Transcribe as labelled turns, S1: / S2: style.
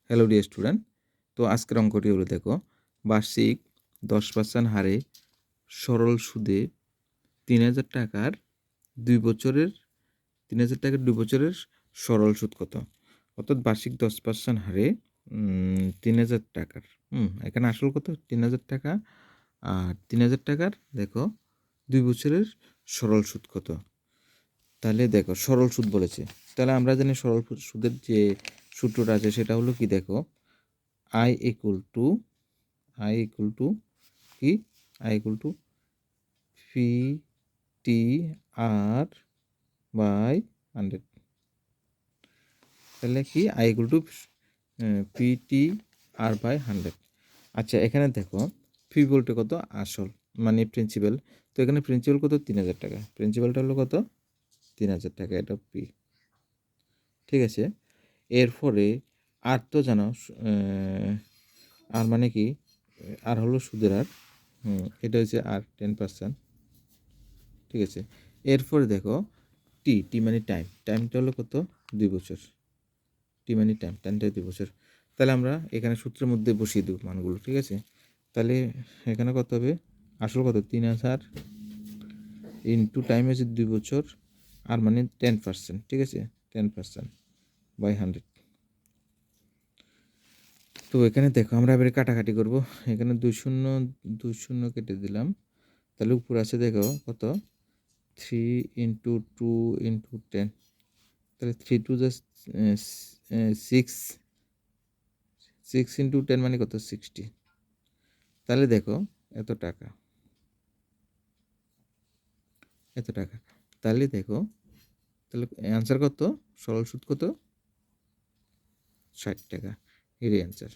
S1: Hello dear student, তো আজকের অঙ্কটি হলো দেখো, বার্ষিক 10% হারে সরল সুদে 3000 টাকার 2 বছরের 3000 টাকার 2 বছরের সরল সুদ কত? অর্থাৎ বার্ষিক 10% হারে 3000 টাকার এখানে আসল কত 3000 টাকা, আর 3000 টাকার দেখো 2 বছরের সরল সুদ কত? তাহলে দেখো সরল সুদ বলেছে, তাহলে আমরা জানি সরল সুদের যে সূত্রটা আছে সেটা হলো কি, দেখো I equal to কি I equal to PTR by 100। তাহলে কি I equal to PTR by 100। আচ্ছা, এখানে দেখো ফি বলতে কত আসল মানে প্রিন্সিপাল, তো এখানে প্রিন্সিপাল কত 3000 টাকা, প্রিন্সিপালটা হলো কত 3000 টাকা, এটা পি। ঠিক আছে, এরপরে আর তো জানো আর মানে কি, আর হলো সুদের আর, এটা হচ্ছে আর 10%। ঠিক আছে, এরপরে দেখো টি টি মানে টাইম, টাইমটা হলো কত 2 বছর, টি মানে টাইম, টাইমটা 2 বছর। তাহলে আমরা এখানে সূত্রের মধ্যে বসিয়ে দেবো মানগুলো। ঠিক আছে, তাহলে এখানে কত হবে, আসল কত 3000 ইন্টু টাইম হচ্ছে 2 বছর, আর মানে 10%। ঠিক আছে, 10% বাই 100। তো এখানে দেখো আমরা এবারে কাটাকাটি করব, এখানে 2 শূন্য কেটে দিলাম, তাহলে উপর আছে দেখো কত 3 × 2 × 10, তাহলে 3 × 2 = 6, 6 × 10 মানে কত 60। তাহলে দেখো এত টাকা, এত টাকা, তাহলে দেখো তাহলে অ্যান্সার কত, সরল সুদ কত 60 টাকা, এর অ্যান্সার।